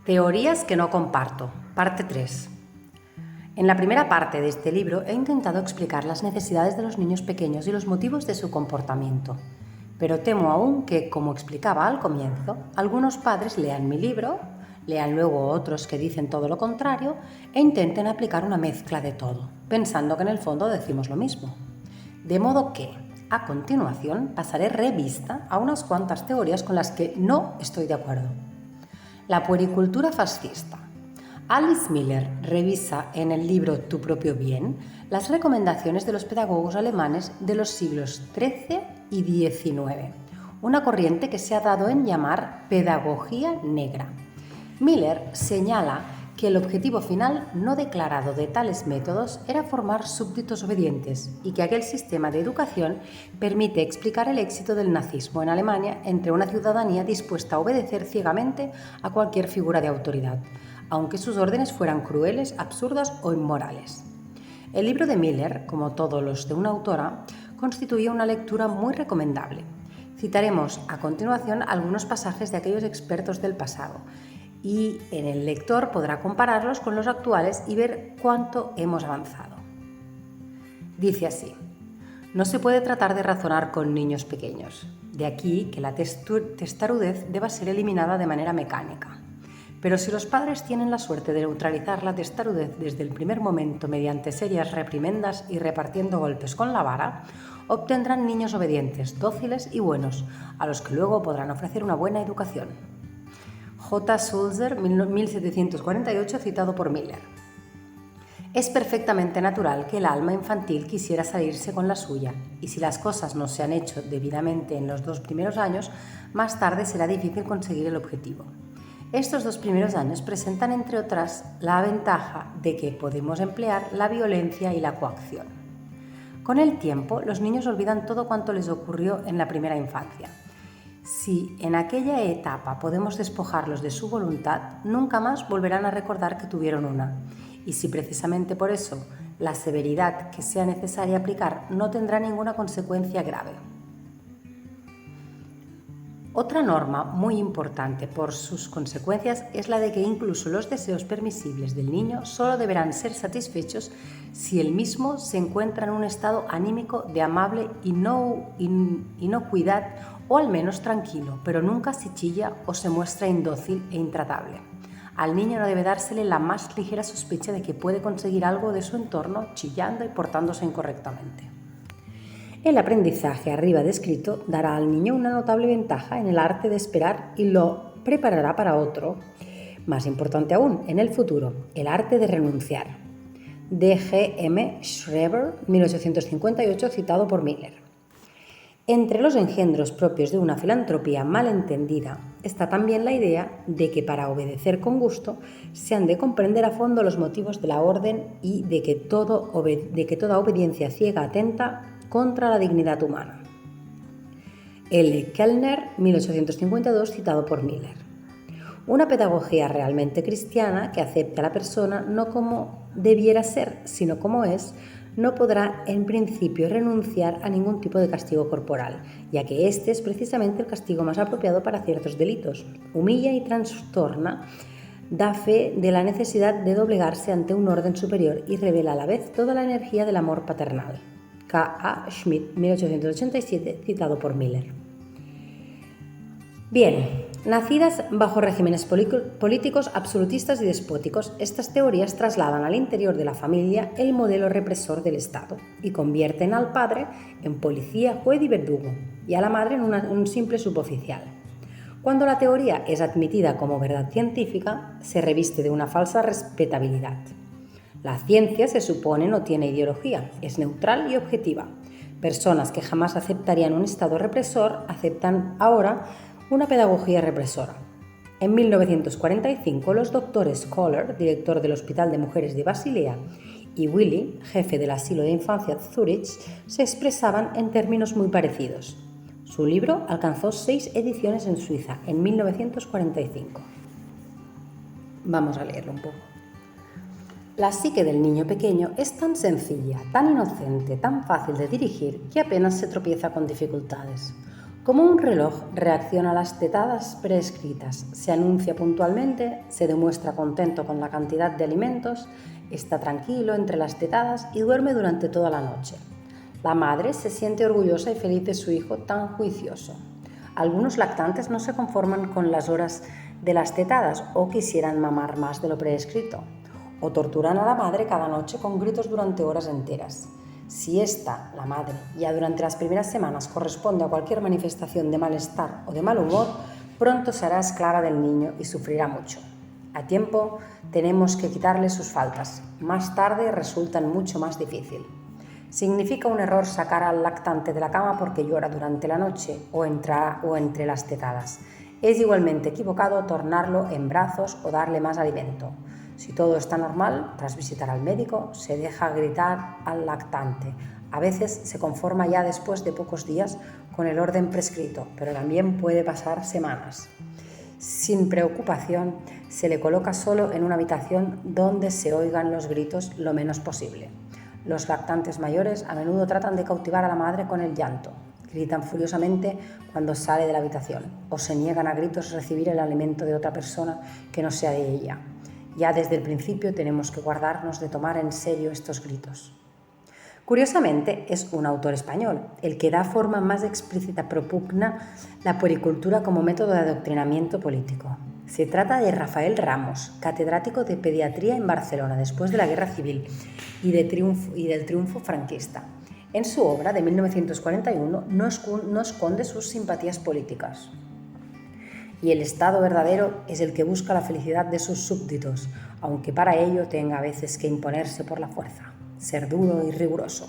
Teorías que no comparto, parte 3. En la primera parte de este libro he intentado explicar las necesidades de los niños pequeños y los motivos de su comportamiento, pero temo aún que, como explicaba al comienzo, algunos padres lean mi libro, lean luego otros que dicen todo lo contrario e intenten aplicar una mezcla de todo, pensando que en el fondo decimos lo mismo. De modo que, a continuación, pasaré revista a unas cuantas teorías con las que no estoy de acuerdo. La puericultura fascista. Alice Miller revisa en el libro Tu propio bien las recomendaciones de los pedagogos alemanes de los siglos XIII y XIX, una corriente que se ha dado en llamar pedagogía negra. Miller señala que el objetivo final no declarado de tales métodos era formar súbditos obedientes y que aquel sistema de educación permite explicar el éxito del nazismo en Alemania entre una ciudadanía dispuesta a obedecer ciegamente a cualquier figura de autoridad, aunque sus órdenes fueran crueles, absurdas o inmorales. El libro de Miller, como todos los de una autora, constituye una lectura muy recomendable. Citaremos a continuación algunos pasajes de aquellos expertos del pasado, y en el lector podrá compararlos con los actuales y ver cuánto hemos avanzado. Dice así: no se puede tratar de razonar con niños pequeños, de aquí que la testarudez deba ser eliminada de manera mecánica. Pero si los padres tienen la suerte de neutralizar la testarudez desde el primer momento mediante serias reprimendas y repartiendo golpes con la vara, obtendrán niños obedientes, dóciles y buenos, a los que luego podrán ofrecer una buena educación. J. Sulzer, 1748, citado por Miller. Es perfectamente natural que el alma infantil quisiera salirse con la suya, y si las cosas no se han hecho debidamente en los 2 primeros años, más tarde será difícil conseguir el objetivo. Estos 2 primeros años presentan, entre otras, la ventaja de que podemos emplear la violencia y la coacción. Con el tiempo, los niños olvidan todo cuanto les ocurrió en la primera infancia. Si en aquella etapa podemos despojarlos de su voluntad, nunca más volverán a recordar que tuvieron una. Y si precisamente por eso la severidad que sea necesaria aplicar no tendrá ninguna consecuencia grave. Otra norma muy importante por sus consecuencias es la de que incluso los deseos permisibles del niño solo deberán ser satisfechos si él mismo se encuentra en un estado anímico de amable inocuidad o al menos tranquilo, pero nunca si chilla o se muestra indócil e intratable. Al niño no debe dársele la más ligera sospecha de que puede conseguir algo de su entorno chillando y portándose incorrectamente. El aprendizaje arriba descrito dará al niño una notable ventaja en el arte de esperar y lo preparará para otro, más importante aún, en el futuro, el arte de renunciar. D. G. M. Schreber, 1858, citado por Miller. Entre los engendros propios de una filantropía mal entendida está también la idea de que para obedecer con gusto se han de comprender a fondo los motivos de la orden y de que toda obediencia ciega atenta contra la dignidad humana. L. Kellner, 1852, citado por Miller. Una pedagogía realmente cristiana que acepte a la persona no como debiera ser, sino como es, no podrá en principio renunciar a ningún tipo de castigo corporal, ya que este es precisamente el castigo más apropiado para ciertos delitos. Humilla y trastorna, da fe de la necesidad de doblegarse ante un orden superior y revela a la vez toda la energía del amor paternal. K. A. Schmidt, 1887, citado por Miller. Bien, nacidas bajo regímenes políticos absolutistas y despóticos, estas teorías trasladan al interior de la familia el modelo represor del Estado y convierten al padre en policía, juez y verdugo, y a la madre en un simple suboficial. Cuando la teoría es admitida como verdad científica, se reviste de una falsa respetabilidad. La ciencia, se supone, no tiene ideología, es neutral y objetiva. Personas que jamás aceptarían un Estado represor aceptan ahora una pedagogía represora. En 1945, los doctores Kohler, director del Hospital de Mujeres de Basilea, y Willy, jefe del asilo de infancia de Zúrich, se expresaban en términos muy parecidos. Su libro alcanzó 6 ediciones en Suiza en 1945. Vamos a leerlo un poco. La psique del niño pequeño es tan sencilla, tan inocente, tan fácil de dirigir que apenas se tropieza con dificultades. Como un reloj reacciona a las tetadas prescritas, se anuncia puntualmente, se demuestra contento con la cantidad de alimentos, está tranquilo entre las tetadas y duerme durante toda la noche. La madre se siente orgullosa y feliz de su hijo tan juicioso. Algunos lactantes no se conforman con las horas de las tetadas o quisieran mamar más de lo prescrito, o torturan a la madre cada noche con gritos durante horas enteras. Si esta, la madre, ya durante las primeras semanas corresponde a cualquier manifestación de malestar o de mal humor, pronto se hará esclava del niño y sufrirá mucho. A tiempo tenemos que quitarle sus faltas, más tarde resultan mucho más difícil. Significa un error sacar al lactante de la cama porque llora durante la noche o entre las tetadas. Es igualmente equivocado tornarlo en brazos o darle más alimento. Si todo está normal, tras visitar al médico, se deja gritar al lactante. A veces se conforma ya después de pocos días con el orden prescrito, pero también puede pasar semanas. Sin preocupación, se le coloca solo en una habitación donde se oigan los gritos lo menos posible. Los lactantes mayores a menudo tratan de cautivar a la madre con el llanto. Gritan furiosamente cuando sale de la habitación o se niegan a gritos recibir el alimento de otra persona que no sea de ella. Ya desde el principio tenemos que guardarnos de tomar en serio estos gritos. Curiosamente, es un autor español el que da forma más explícita propugna la puericultura como método de adoctrinamiento político. Se trata de Rafael Ramos, catedrático de pediatría en Barcelona después de la Guerra Civil y del triunfo franquista. En su obra de 1941 no esconde sus simpatías políticas. Y el Estado verdadero es el que busca la felicidad de sus súbditos, aunque para ello tenga a veces que imponerse por la fuerza, ser duro y riguroso.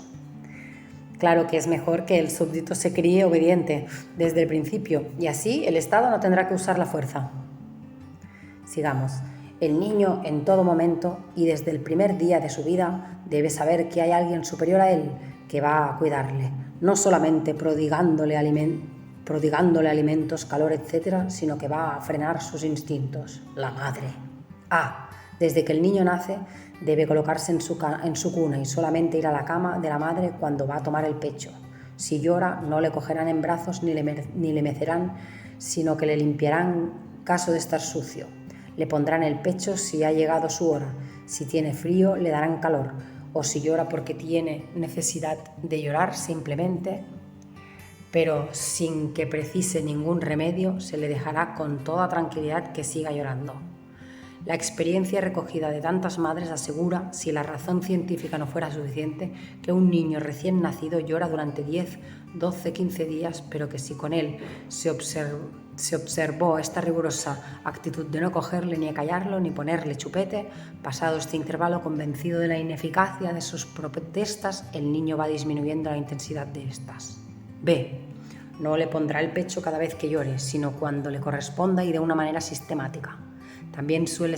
Claro que es mejor que el súbdito se críe obediente desde el principio, y así el Estado no tendrá que usar la fuerza. Sigamos. El niño en todo momento y desde el primer día de su vida debe saber que hay alguien superior a él que va a cuidarle, no solamente prodigándole alimentos, calor, etc., sino que va a frenar sus instintos, la madre. Desde que el niño nace, debe colocarse en su cuna y solamente ir a la cama de la madre cuando va a tomar el pecho. Si llora, no le cogerán en brazos ni le mecerán, sino que le limpiarán caso de estar sucio. Le pondrán el pecho si ha llegado su hora. Si tiene frío, le darán calor. O si llora porque tiene necesidad de llorar simplemente, pero sin que precise ningún remedio, se le dejará con toda tranquilidad que siga llorando. La experiencia recogida de tantas madres asegura, si la razón científica no fuera suficiente, que un niño recién nacido llora durante 10, 12, 15 días, pero que si con él se observó esta rigurosa actitud de no cogerle ni acallarlo ni ponerle chupete, pasado este intervalo convencido de la ineficacia de sus protestas, el niño va disminuyendo la intensidad de estas. B. No le pondrá el pecho cada vez que llore, sino cuando le corresponda y de una manera sistemática. También suele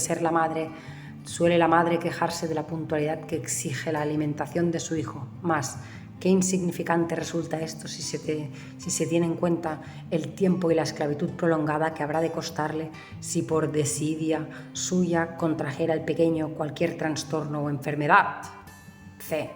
la madre quejarse de la puntualidad que exige la alimentación de su hijo. Mas, qué insignificante resulta esto si se tiene en cuenta el tiempo y la esclavitud prolongada que habrá de costarle si por desidia suya contrajera el pequeño cualquier trastorno o enfermedad. C.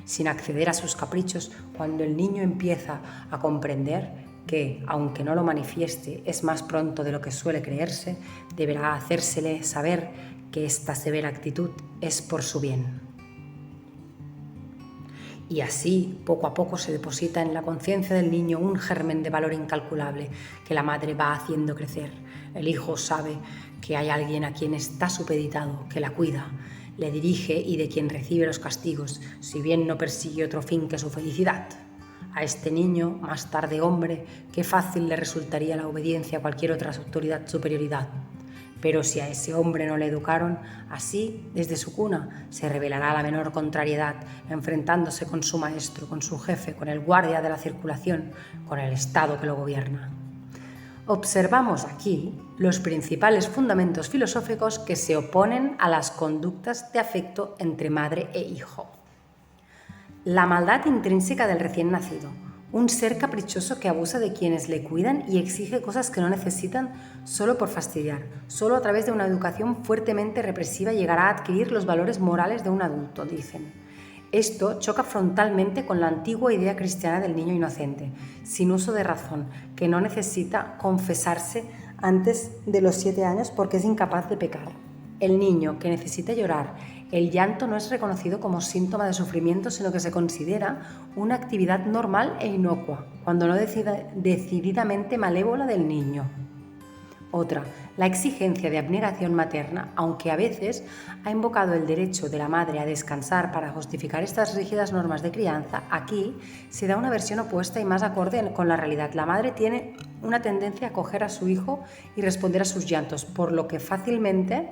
Sin acceder a sus caprichos, cuando el niño empieza a comprender que, aunque no lo manifieste, es más pronto de lo que suele creerse, deberá hacérsele saber que esta severa actitud es por su bien. Y así, poco a poco, se deposita en la conciencia del niño un germen de valor incalculable que la madre va haciendo crecer. El hijo sabe que hay alguien a quien está supeditado, que la cuida, le dirige y de quien recibe los castigos, si bien no persigue otro fin que su felicidad. A este niño, más tarde hombre, qué fácil le resultaría la obediencia a cualquier otra superioridad. Pero si a ese hombre no le educaron, así, desde su cuna, se revelará la menor contrariedad, enfrentándose con su maestro, con su jefe, con el guardia de la circulación, con el Estado que lo gobierna. Observamos aquí los principales fundamentos filosóficos que se oponen a las conductas de afecto entre madre e hijo. La maldad intrínseca del recién nacido, un ser caprichoso que abusa de quienes le cuidan y exige cosas que no necesitan solo por fastidiar. Solo a través de una educación fuertemente represiva llegará a adquirir los valores morales de un adulto, dicen. Esto choca frontalmente con la antigua idea cristiana del niño inocente, sin uso de razón, que no necesita confesarse antes de los 7 años porque es incapaz de pecar. El niño que necesita llorar, el llanto no es reconocido como síntoma de sufrimiento, sino que se considera una actividad normal e inocua, cuando no decididamente malévola del niño. Otra, la exigencia de abnegación materna, aunque a veces ha invocado el derecho de la madre a descansar para justificar estas rígidas normas de crianza, aquí se da una versión opuesta y más acorde con la realidad. La madre tiene una tendencia a acoger a su hijo y responder a sus llantos, por lo que fácilmente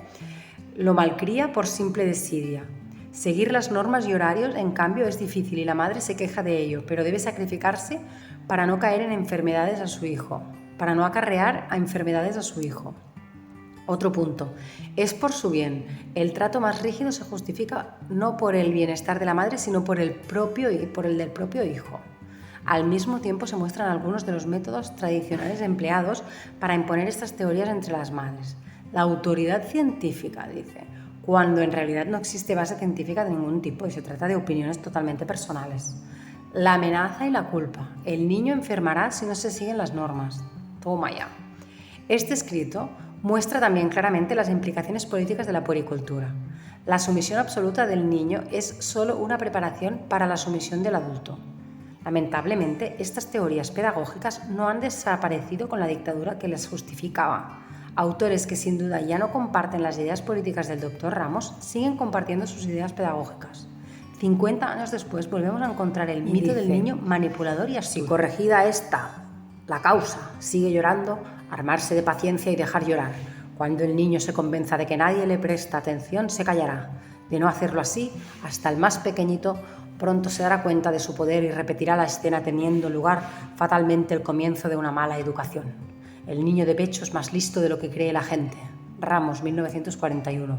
lo malcría por simple desidia. Seguir las normas y horarios, en cambio, es difícil y la madre se queja de ello, pero debe sacrificarse para no caer en enfermedades a su hijo, para no acarrear a enfermedades a su hijo. Otro punto, es por su bien. El trato más rígido se justifica no por el bienestar de la madre, sino por el del propio hijo. Al mismo tiempo se muestran algunos de los métodos tradicionales empleados para imponer estas teorías entre las madres. La autoridad científica, dice, cuando en realidad no existe base científica de ningún tipo y se trata de opiniones totalmente personales. La amenaza y la culpa. El niño enfermará si no se siguen las normas. Toma ya. Este escrito muestra también claramente las implicaciones políticas de la puericultura. La sumisión absoluta del niño es solo una preparación para la sumisión del adulto. Lamentablemente, estas teorías pedagógicas no han desaparecido con la dictadura que las justificaba. Autores que sin duda ya no comparten las ideas políticas del Dr. Ramos siguen compartiendo sus ideas pedagógicas. 50 años después volvemos a encontrar el mito del niño manipulador y astuto. Si corregida esta la causa, sigue llorando, armarse de paciencia y dejar llorar. Cuando el niño se convenza de que nadie le presta atención, se callará. De no hacerlo así, hasta el más pequeñito pronto se dará cuenta de su poder y repetirá la escena teniendo lugar fatalmente el comienzo de una mala educación. El niño de pecho es más listo de lo que cree la gente. Ramos, 1941.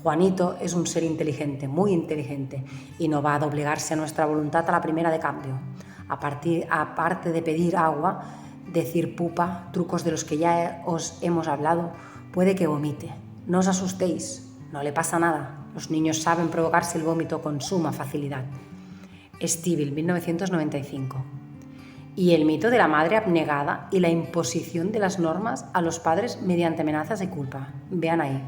Juanito es un ser inteligente, muy inteligente, y no va a doblegarse a nuestra voluntad a la primera de cambio. Aparte de pedir agua, decir pupa, trucos de los que ya os hemos hablado, puede que vomite. No os asustéis, no le pasa nada. Los niños saben provocarse el vómito con suma facilidad. Stivell, 1995. Y el mito de la madre abnegada y la imposición de las normas a los padres mediante amenazas y culpa. Vean ahí.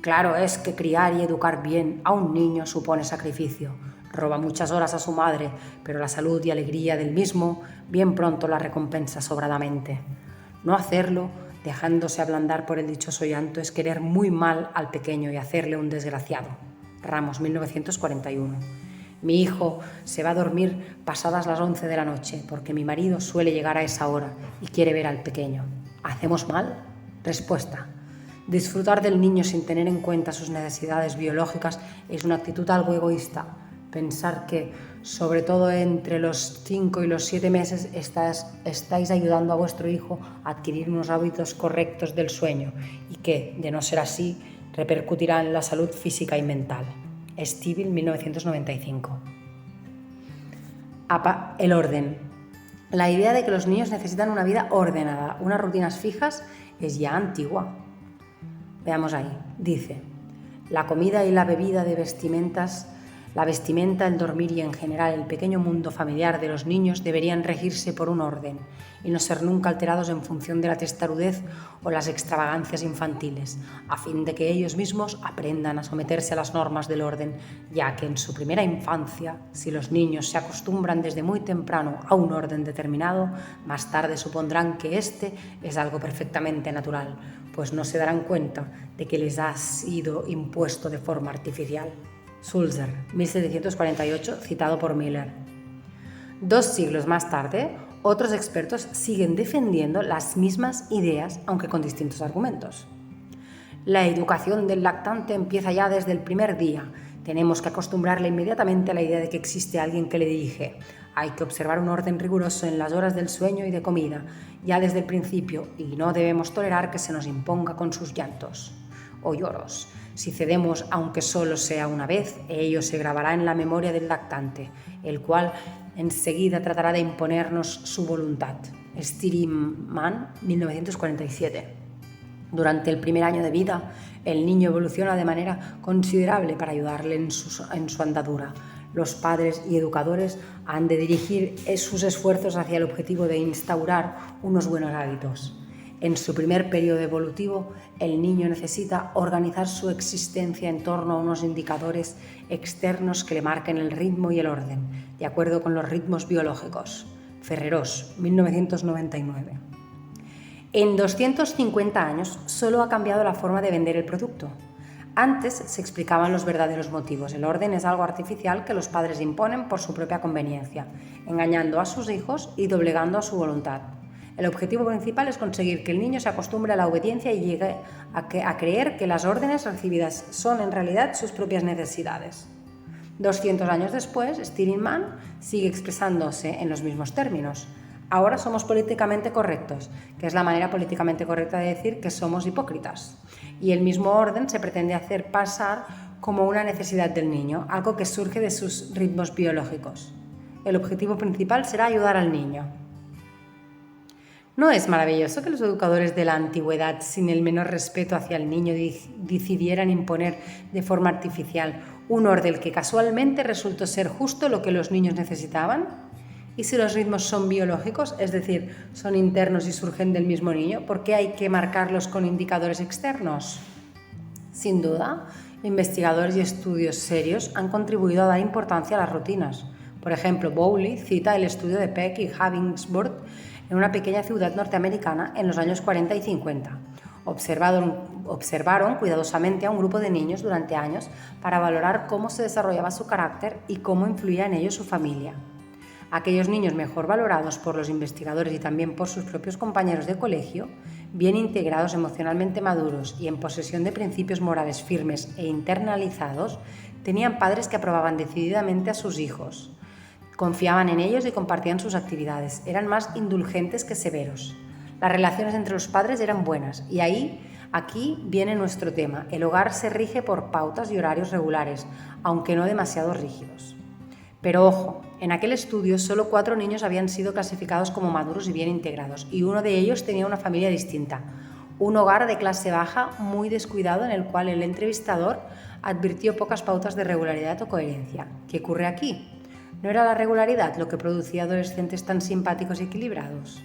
Claro es que criar y educar bien a un niño supone sacrificio. Roba muchas horas a su madre, pero la salud y alegría del mismo bien pronto la recompensa sobradamente. No hacerlo, dejándose ablandar por el dichoso llanto, es querer muy mal al pequeño y hacerle un desgraciado. Ramos, 1941. Mi hijo se va a dormir pasadas las 11 de la noche porque mi marido suele llegar a esa hora y quiere ver al pequeño. ¿Hacemos mal? Respuesta. Disfrutar del niño sin tener en cuenta sus necesidades biológicas es una actitud algo egoísta. Pensar que, sobre todo entre los 5 y los 7 meses, estáis ayudando a vuestro hijo a adquirir unos hábitos correctos del sueño y que, de no ser así, repercutirá en la salud física y mental. Stivell, 1995. El orden. La idea de que los niños necesitan una vida ordenada, unas rutinas fijas, es ya antigua. Veamos ahí. Dice, la comida y la bebida de vestimentas, la vestimenta, el dormir y en general el pequeño mundo familiar de los niños deberían regirse por un orden y no ser nunca alterados en función de la testarudez o las extravagancias infantiles, a fin de que ellos mismos aprendan a someterse a las normas del orden, ya que en su primera infancia, si los niños se acostumbran desde muy temprano a un orden determinado, más tarde supondrán que este es algo perfectamente natural, pues no se darán cuenta de que les ha sido impuesto de forma artificial. Sulzer, 1748, citado por Miller. 2 siglos más tarde, otros expertos siguen defendiendo las mismas ideas, aunque con distintos argumentos. La educación del lactante empieza ya desde el primer día. Tenemos que acostumbrarle inmediatamente a la idea de que existe alguien que le dirige. Hay que observar un orden riguroso en las horas del sueño y de comida, ya desde el principio, y no debemos tolerar que se nos imponga con sus llantos o lloros. Si cedemos, aunque solo sea una vez, ello se grabará en la memoria del lactante, el cual enseguida tratará de imponernos su voluntad. Stiriman, 1947. Durante el primer año de vida, el niño evoluciona de manera considerable para ayudarle en su andadura. Los padres y educadores han de dirigir sus esfuerzos hacia el objetivo de instaurar unos buenos hábitos. En su primer periodo evolutivo, el niño necesita organizar su existencia en torno a unos indicadores externos que le marquen el ritmo y el orden, de acuerdo con los ritmos biológicos. Ferrerós, 1999. En 250 años solo ha cambiado la forma de vender el producto. Antes se explicaban los verdaderos motivos. El orden es algo artificial que los padres imponen por su propia conveniencia, engañando a sus hijos y doblegando a su voluntad. El objetivo principal es conseguir que el niño se acostumbre a la obediencia y llegue a creer que las órdenes recibidas son en realidad sus propias necesidades. 200 años después, Steinman sigue expresándose en los mismos términos. Ahora somos políticamente correctos, que es la manera políticamente correcta de decir que somos hipócritas. Y el mismo orden se pretende hacer pasar como una necesidad del niño, algo que surge de sus ritmos biológicos. El objetivo principal será ayudar al niño. ¿No es maravilloso que los educadores de la antigüedad, sin el menor respeto hacia el niño, decidieran imponer de forma artificial un orden que casualmente resultó ser justo lo que los niños necesitaban? ¿Y si los ritmos son biológicos, es decir, son internos y surgen del mismo niño, por qué hay que marcarlos con indicadores externos? Sin duda, investigadores y estudios serios han contribuido a dar importancia a las rutinas. Por ejemplo, Bowley cita el estudio de Peck y Havingsburg en una pequeña ciudad norteamericana en los años 40 y 50. Observaron cuidadosamente a un grupo de niños durante años para valorar cómo se desarrollaba su carácter y cómo influía en ello su familia. Aquellos niños mejor valorados por los investigadores y también por sus propios compañeros de colegio, bien integrados, emocionalmente maduros y en posesión de principios morales firmes e internalizados, tenían padres que aprobaban decididamente a sus hijos. Confiaban en ellos y compartían sus actividades. Eran más indulgentes que severos. Las relaciones entre los padres eran buenas y aquí viene nuestro tema. El hogar se rige por pautas y horarios regulares, aunque no demasiado rígidos. Pero ojo, en aquel estudio solo 4 niños habían sido clasificados como maduros y bien integrados, y uno de ellos tenía una familia distinta, un hogar de clase baja muy descuidado en el cual el entrevistador advirtió pocas pautas de regularidad o coherencia. ¿Qué ocurre aquí? ¿No era la regularidad lo que producía adolescentes tan simpáticos y equilibrados?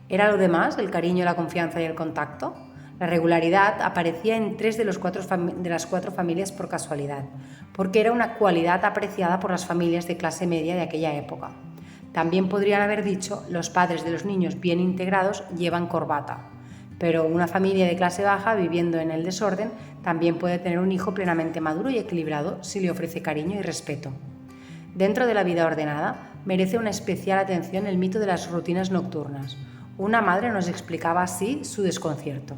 ¿Era lo demás, el cariño, la confianza y el contacto? La regularidad aparecía en 3 de las 4 familias por casualidad, porque era una cualidad apreciada por las familias de clase media de aquella época. También podrían haber dicho, los padres de los niños bien integrados llevan corbata, pero una familia de clase baja viviendo en el desorden también puede tener un hijo plenamente maduro y equilibrado si le ofrece cariño y respeto. Dentro de la vida ordenada, merece una especial atención el mito de las rutinas nocturnas. Una madre nos explicaba así su desconcierto.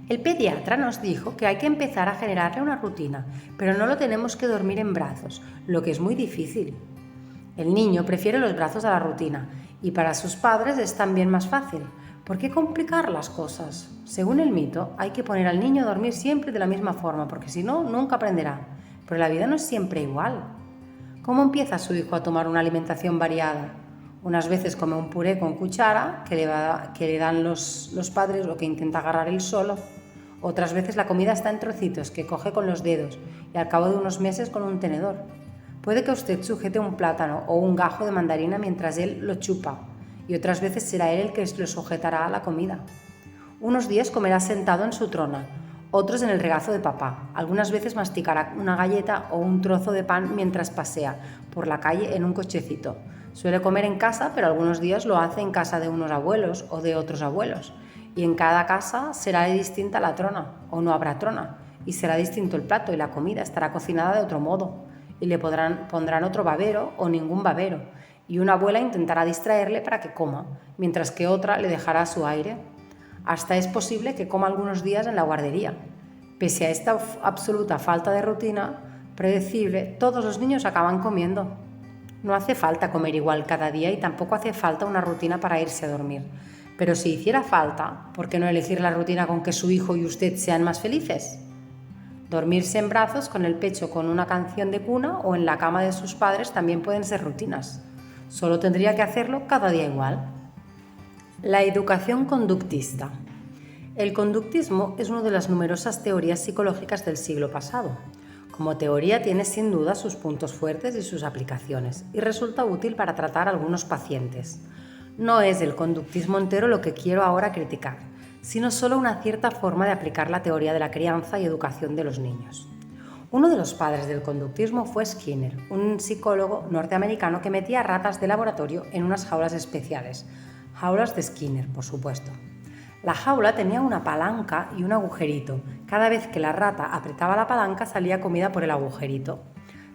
El pediatra nos dijo que hay que empezar a generarle una rutina, pero no lo tenemos que dormir en brazos, lo que es muy difícil. El niño prefiere los brazos a la rutina y para sus padres es también más fácil. ¿Por qué complicar las cosas? Según el mito, hay que poner al niño a dormir siempre de la misma forma, porque si no, nunca aprenderá. Pero la vida no es siempre igual. ¿Cómo empieza su hijo a tomar una alimentación variada? Unas veces come un puré con cuchara que le dan los padres o que intenta agarrar él solo. Otras veces la comida está en trocitos que coge con los dedos y al cabo de unos meses con un tenedor. Puede que usted sujete un plátano o un gajo de mandarina mientras él lo chupa y otras veces será él el que lo sujetará a la comida. Unos días comerá sentado en su trona, otros en el regazo de papá. Algunas veces masticará una galleta o un trozo de pan mientras pasea por la calle en un cochecito. Suele comer en casa, pero algunos días lo hace en casa de unos abuelos o de otros abuelos. Y en cada casa será distinta la trona, o no habrá trona, y será distinto el plato y la comida estará cocinada de otro modo, y le pondrán otro babero o ningún babero, y una abuela intentará distraerle para que coma, mientras que otra le dejará a su aire. Hasta es posible que coma algunos días en la guardería. Pese a esta absoluta falta de rutina predecible, todos los niños acaban comiendo. No hace falta comer igual cada día y tampoco hace falta una rutina para irse a dormir. Pero si hiciera falta, ¿por qué no elegir la rutina con que su hijo y usted sean más felices? Dormirse en brazos, con el pecho con una canción de cuna o en la cama de sus padres también pueden ser rutinas. Solo tendría que hacerlo cada día igual. La educación conductista. El conductismo es una de las numerosas teorías psicológicas del siglo pasado. Como teoría tiene sin duda sus puntos fuertes y sus aplicaciones, y resulta útil para tratar a algunos pacientes. No es el conductismo entero lo que quiero ahora criticar, sino solo una cierta forma de aplicar la teoría de la crianza y educación de los niños. Uno de los padres del conductismo fue Skinner, un psicólogo norteamericano que metía ratas de laboratorio en unas jaulas especiales, jaulas de Skinner, por supuesto. La jaula tenía una palanca y un agujerito. Cada vez que la rata apretaba la palanca salía comida por el agujerito.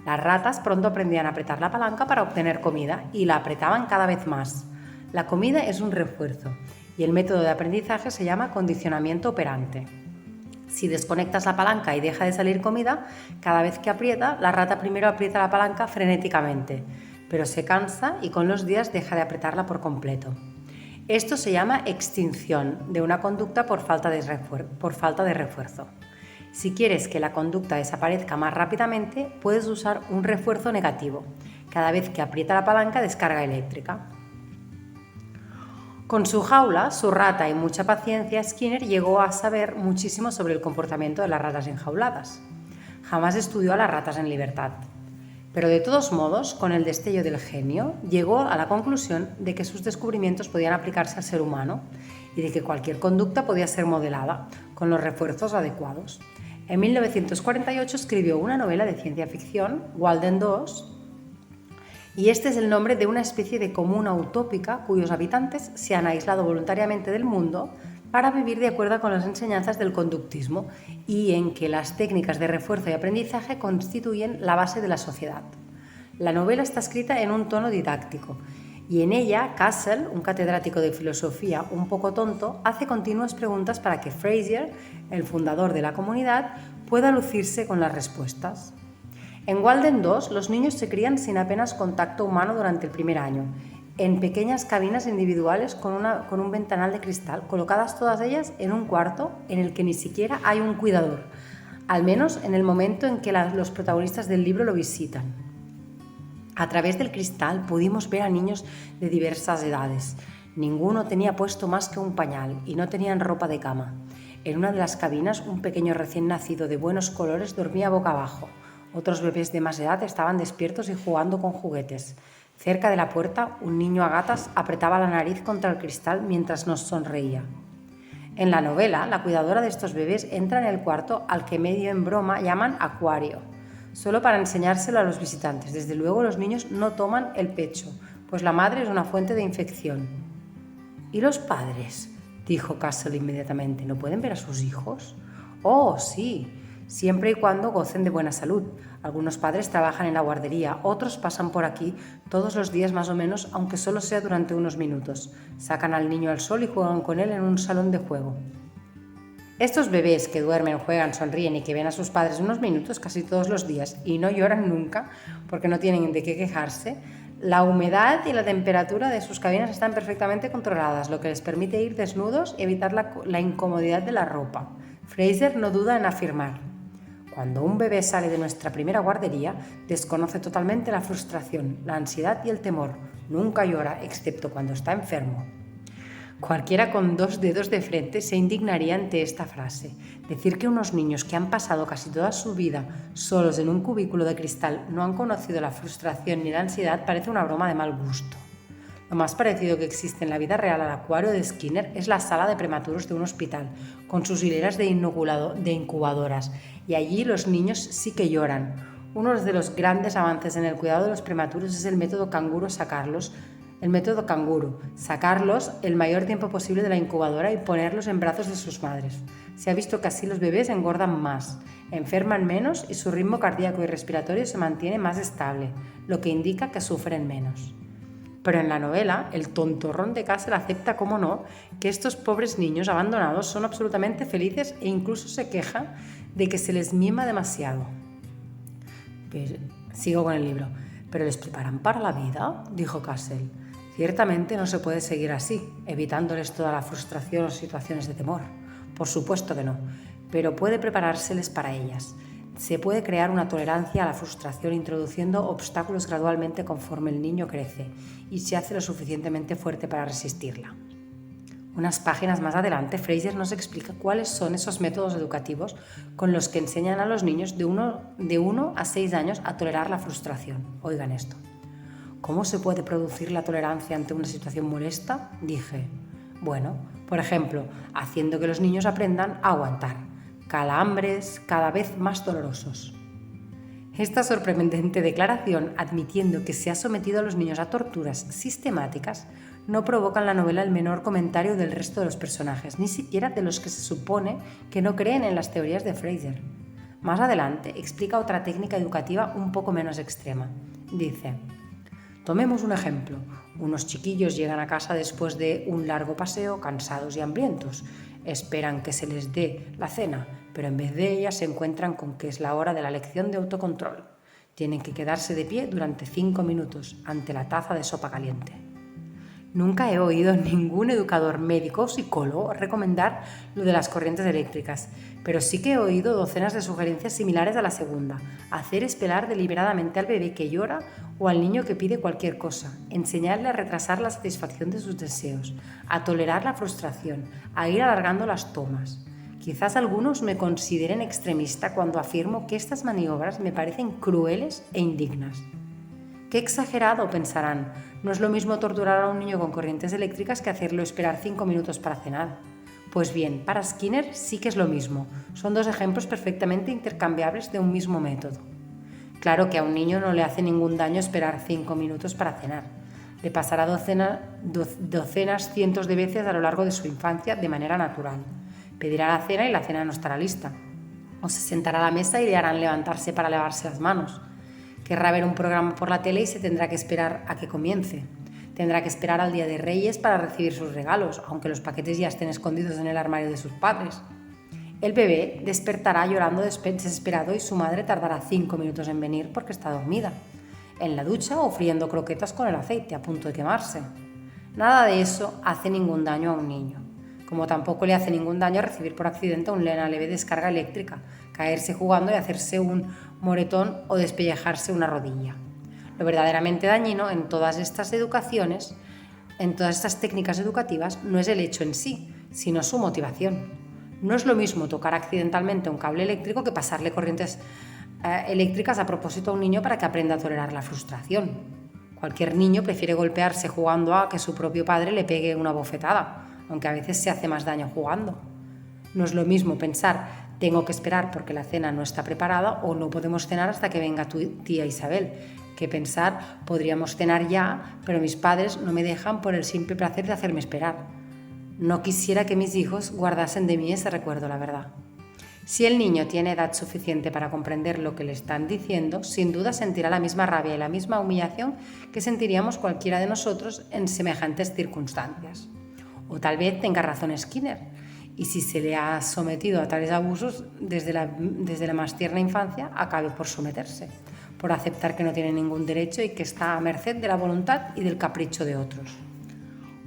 Las ratas pronto aprendían a apretar la palanca para obtener comida y la apretaban cada vez más. La comida es un refuerzo y el método de aprendizaje se llama condicionamiento operante. Si desconectas la palanca y deja de salir comida, cada vez que aprieta, la rata primero aprieta la palanca frenéticamente, pero se cansa y con los días deja de apretarla por completo. Esto se llama extinción de una conducta por falta de refuerzo. Si quieres que la conducta desaparezca más rápidamente, puedes usar un refuerzo negativo. Cada vez que aprieta la palanca, descarga eléctrica. Con su jaula, su rata y mucha paciencia, Skinner llegó a saber muchísimo sobre el comportamiento de las ratas enjauladas. Jamás estudió a las ratas en libertad. Pero de todos modos, con el destello del genio, llegó a la conclusión de que sus descubrimientos podían aplicarse al ser humano y de que cualquier conducta podía ser modelada con los refuerzos adecuados. En 1948 escribió una novela de ciencia ficción, Walden 2, y este es el nombre de una especie de comuna utópica cuyos habitantes se han aislado voluntariamente del mundo para vivir de acuerdo con las enseñanzas del conductismo y en que las técnicas de refuerzo y aprendizaje constituyen la base de la sociedad. La novela está escrita en un tono didáctico y en ella Castle, un catedrático de filosofía un poco tonto, hace continuas preguntas para que Fraser, el fundador de la comunidad, pueda lucirse con las respuestas. En Walden 2, los niños se crían sin apenas contacto humano durante el primer año, en pequeñas cabinas individuales con un ventanal de cristal, colocadas todas ellas en un cuarto en el que ni siquiera hay un cuidador, al menos en el momento en que los protagonistas del libro lo visitan. A través del cristal pudimos ver a niños de diversas edades. Ninguno tenía puesto más que un pañal y no tenían ropa de cama. En una de las cabinas, un pequeño recién nacido de buenos colores dormía boca abajo. Otros bebés de más edad estaban despiertos y jugando con juguetes. Cerca de la puerta, un niño a gatas apretaba la nariz contra el cristal mientras nos sonreía. En la novela, la cuidadora de estos bebés entra en el cuarto al que medio en broma llaman acuario, solo para enseñárselo a los visitantes. Desde luego los niños no toman el pecho, pues la madre es una fuente de infección. ¿Y los padres?, dijo Castle inmediatamente. ¿No pueden ver a sus hijos? Oh, sí, siempre y cuando gocen de buena salud. Algunos padres trabajan en la guardería, otros pasan por aquí todos los días más o menos, aunque solo sea durante unos minutos. Sacan al niño al sol y juegan con él en un salón de juego. Estos bebés que duermen, juegan, sonríen y que ven a sus padres unos minutos casi todos los días y no lloran nunca porque no tienen de qué quejarse, la humedad y la temperatura de sus cabinas están perfectamente controladas, lo que les permite ir desnudos y evitar la incomodidad de la ropa. Fraser no duda en afirmar: cuando un bebé sale de nuestra primera guardería, desconoce totalmente la frustración, la ansiedad y el temor. Nunca llora, excepto cuando está enfermo. Cualquiera con 2 dedos de frente se indignaría ante esta frase. Decir que unos niños que han pasado casi toda su vida solos en un cubículo de cristal no han conocido la frustración ni la ansiedad parece una broma de mal gusto. Lo más parecido que existe en la vida real al acuario de Skinner es la sala de prematuros de un hospital, con sus hileras de incubadoras, y allí los niños sí que lloran. Uno de los grandes avances en el cuidado de los prematuros es el método canguro, sacarlos el mayor tiempo posible de la incubadora y ponerlos en brazos de sus madres. Se ha visto que así los bebés engordan más, enferman menos y su ritmo cardíaco y respiratorio se mantiene más estable, lo que indica que sufren menos. Pero en la novela, el tontorrón de Castle acepta, como no, que estos pobres niños abandonados son absolutamente felices e incluso se queja de que se les mima demasiado. Sigo con el libro. ¿Pero les preparan para la vida?, dijo Castle. Ciertamente no se puede seguir así, evitándoles toda la frustración o situaciones de temor. Por supuesto que no, pero puede preparárseles para ellas. Se puede crear una tolerancia a la frustración introduciendo obstáculos gradualmente conforme el niño crece y se hace lo suficientemente fuerte para resistirla. Unas páginas más adelante, Fraser nos explica cuáles son esos métodos educativos con los que enseñan a los niños de 1 a 6 años a tolerar la frustración. Oigan esto. ¿Cómo se puede producir la tolerancia ante una situación molesta? Dije. Bueno, por ejemplo, haciendo que los niños aprendan a aguantar calambres cada vez más dolorosos. Esta sorprendente declaración, admitiendo que se ha sometido a los niños a torturas sistemáticas, no provoca en la novela el menor comentario del resto de los personajes, ni siquiera de los que se supone que no creen en las teorías de Fraser. Más adelante explica otra técnica educativa un poco menos extrema. Dice: tomemos un ejemplo. Unos chiquillos llegan a casa después de un largo paseo, cansados y hambrientos. Esperan que se les dé la cena, pero en vez de ella se encuentran con que es la hora de la lección de autocontrol. Tienen que quedarse de pie durante 5 minutos ante la taza de sopa caliente. Nunca he oído a ningún educador médico o psicólogo recomendar lo de las corrientes eléctricas, pero sí que he oído docenas de sugerencias similares a la segunda: hacer esperar deliberadamente al bebé que llora o al niño que pide cualquier cosa, enseñarle a retrasar la satisfacción de sus deseos, a tolerar la frustración, a ir alargando las tomas. Quizás algunos me consideren extremista cuando afirmo que estas maniobras me parecen crueles e indignas. ¡Qué exagerado!, pensarán. No es lo mismo torturar a un niño con corrientes eléctricas que hacerlo esperar 5 minutos para cenar. Pues bien, para Skinner sí que es lo mismo. Son dos ejemplos perfectamente intercambiables de un mismo método. Claro que a un niño no le hace ningún daño esperar 5 minutos para cenar. Le pasará docenas, cientos de veces a lo largo de su infancia de manera natural. Pedirá la cena y la cena no estará lista. O se sentará a la mesa y le harán levantarse para lavarse las manos. Querrá ver un programa por la tele y se tendrá que esperar a que comience. Tendrá que esperar al Día de Reyes para recibir sus regalos, aunque los paquetes ya estén escondidos en el armario de sus padres. El bebé despertará llorando desesperado y su madre tardará 5 minutos en venir porque está dormida, en la ducha o friendo croquetas con el aceite a punto de quemarse. Nada de eso hace ningún daño a un niño, como tampoco le hace ningún daño recibir por accidente una leve descarga eléctrica, caerse jugando y hacerse un moretón o despellejarse una rodilla. Lo verdaderamente dañino en todas estas educaciones, en todas estas técnicas educativas, no es el hecho en sí, sino su motivación. No es lo mismo tocar accidentalmente un cable eléctrico que pasarle corrientes eléctricas a propósito a un niño para que aprenda a tolerar la frustración. Cualquier niño prefiere golpearse jugando a que su propio padre le pegue una bofetada, aunque a veces se hace más daño jugando. No es lo mismo pensar: tengo que esperar porque la cena no está preparada, o no podemos cenar hasta que venga tu tía Isabel, que pensar: podríamos cenar ya, pero mis padres no me dejan por el simple placer de hacerme esperar. No quisiera que mis hijos guardasen de mí ese recuerdo, la verdad. Si el niño tiene edad suficiente para comprender lo que le están diciendo, sin duda sentirá la misma rabia y la misma humillación que sentiríamos cualquiera de nosotros en semejantes circunstancias. O tal vez tenga razón Skinner, y si se le ha sometido a tales abusos desde la más tierna infancia, acabe por someterse, por aceptar que no tiene ningún derecho y que está a merced de la voluntad y del capricho de otros.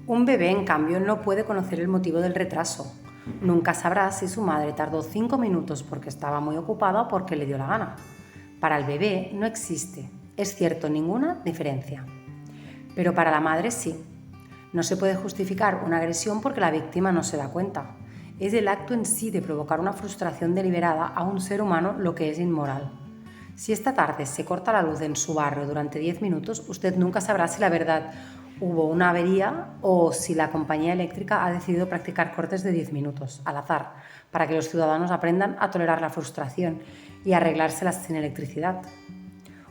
Un bebé, en cambio, no puede conocer el motivo del retraso. Nunca sabrá si su madre tardó 5 minutos porque estaba muy ocupada o porque le dio la gana. Para el bebé no existe, es cierto, ninguna diferencia. Pero para la madre sí. No se puede justificar una agresión porque la víctima no se da cuenta. Es el acto en sí de provocar una frustración deliberada a un ser humano lo que es inmoral. Si esta tarde se corta la luz en su barrio durante 10 minutos, usted nunca sabrá si la verdad hubo una avería o si la compañía eléctrica ha decidido practicar cortes de 10 minutos, al azar, para que los ciudadanos aprendan a tolerar la frustración y arreglárselas sin electricidad.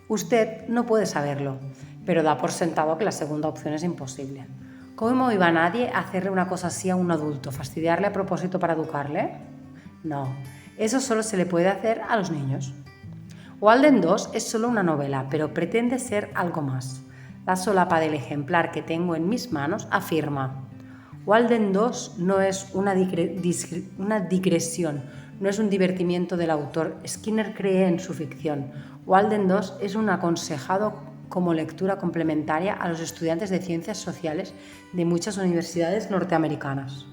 Usted no puede saberlo, pero da por sentado que la segunda opción es imposible. ¿Cómo iba nadie a hacerle una cosa así a un adulto? ¿Fastidiarle a propósito para educarle? No, eso solo se le puede hacer a los niños. Walden 2 es solo una novela, pero pretende ser algo más. La solapa del ejemplar que tengo en mis manos afirma: Walden 2 no es una digresión, no es un divertimiento del autor. Skinner cree en su ficción. Walden 2 es un aconsejado como lectura complementaria a los estudiantes de ciencias sociales de muchas universidades norteamericanas.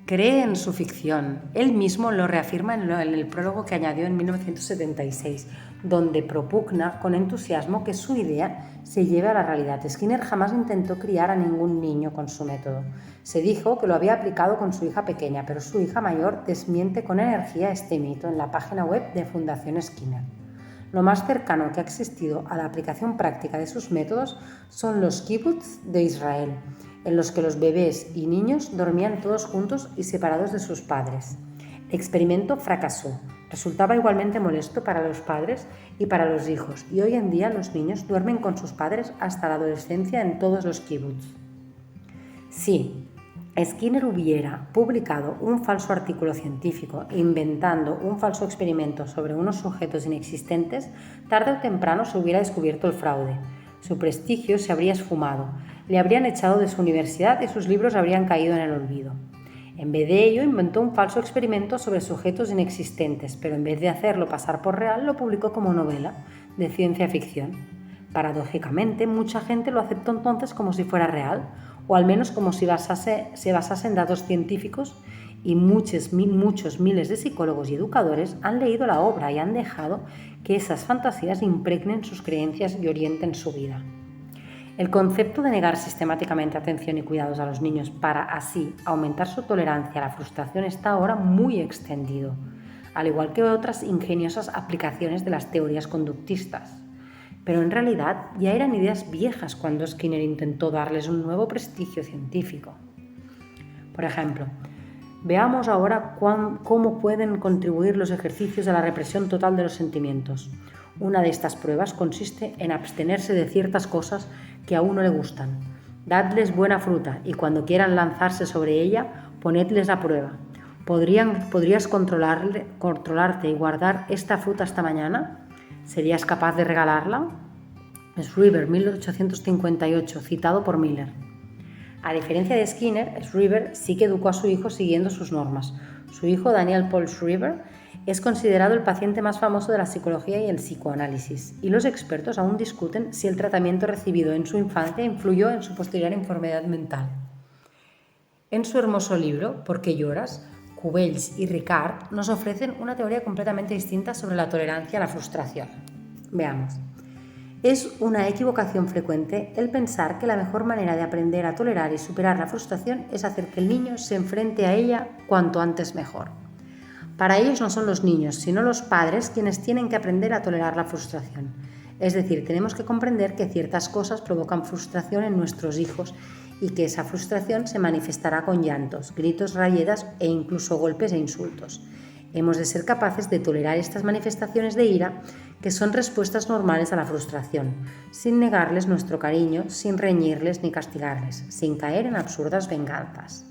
Cree en su ficción. Él mismo lo reafirma en el prólogo que añadió en 1976, donde propugna con entusiasmo que su idea se lleve a la realidad. Skinner jamás intentó criar a ningún niño con su método. Se dijo que lo había aplicado con su hija pequeña, pero su hija mayor desmiente con energía este mito en la página web de Fundación Skinner. Lo más cercano que ha existido a la aplicación práctica de sus métodos son los kibbutz de Israel, en los que los bebés y niños dormían todos juntos y separados de sus padres. El experimento fracasó. Resultaba igualmente molesto para los padres y para los hijos, y hoy en día los niños duermen con sus padres hasta la adolescencia en todos los kibbutz. Si Skinner hubiera publicado un falso artículo científico inventando un falso experimento sobre unos sujetos inexistentes, tarde o temprano se hubiera descubierto el fraude. Su prestigio se habría esfumado, le habrían echado de su universidad y sus libros habrían caído en el olvido. En vez de ello, inventó un falso experimento sobre sujetos inexistentes, pero en vez de hacerlo pasar por real, lo publicó como novela de ciencia ficción. Paradójicamente, mucha gente lo aceptó entonces como si fuera real, o al menos como si se basase en datos científicos, y muchos miles de psicólogos y educadores han leído la obra y han dejado que esas fantasías impregnen sus creencias y orienten su vida. El concepto de negar sistemáticamente atención y cuidados a los niños para así aumentar su tolerancia a la frustración está ahora muy extendido, al igual que otras ingeniosas aplicaciones de las teorías conductistas. Pero en realidad ya eran ideas viejas cuando Skinner intentó darles un nuevo prestigio científico. Por ejemplo, veamos ahora cómo pueden contribuir los ejercicios a la represión total de los sentimientos. Una de estas pruebas consiste en abstenerse de ciertas cosas que a uno le gustan. Dadles buena fruta y cuando quieran lanzarse sobre ella, ponedles a prueba. ¿Podrías controlarte y guardar esta fruta hasta mañana? ¿Serías capaz de regalarla? Schreiber, 1858, citado por Miller. A diferencia de Skinner, Schreiber sí que educó a su hijo siguiendo sus normas. Su hijo, Daniel Paul Schreiber, es considerado el paciente más famoso de la psicología y el psicoanálisis, y los expertos aún discuten si el tratamiento recibido en su infancia influyó en su posterior enfermedad mental. En su hermoso libro, ¿Por qué lloras?, Cubells y Ricard nos ofrecen una teoría completamente distinta sobre la tolerancia a la frustración. Veamos. Es una equivocación frecuente el pensar que la mejor manera de aprender a tolerar y superar la frustración es hacer que el niño se enfrente a ella cuanto antes mejor. Para ellos no son los niños, sino los padres quienes tienen que aprender a tolerar la frustración. Es decir, tenemos que comprender que ciertas cosas provocan frustración en nuestros hijos y que esa frustración se manifestará con llantos, gritos, rabietas e incluso golpes e insultos. Hemos de ser capaces de tolerar estas manifestaciones de ira, que son respuestas normales a la frustración, sin negarles nuestro cariño, sin reñirles ni castigarles, sin caer en absurdas venganzas.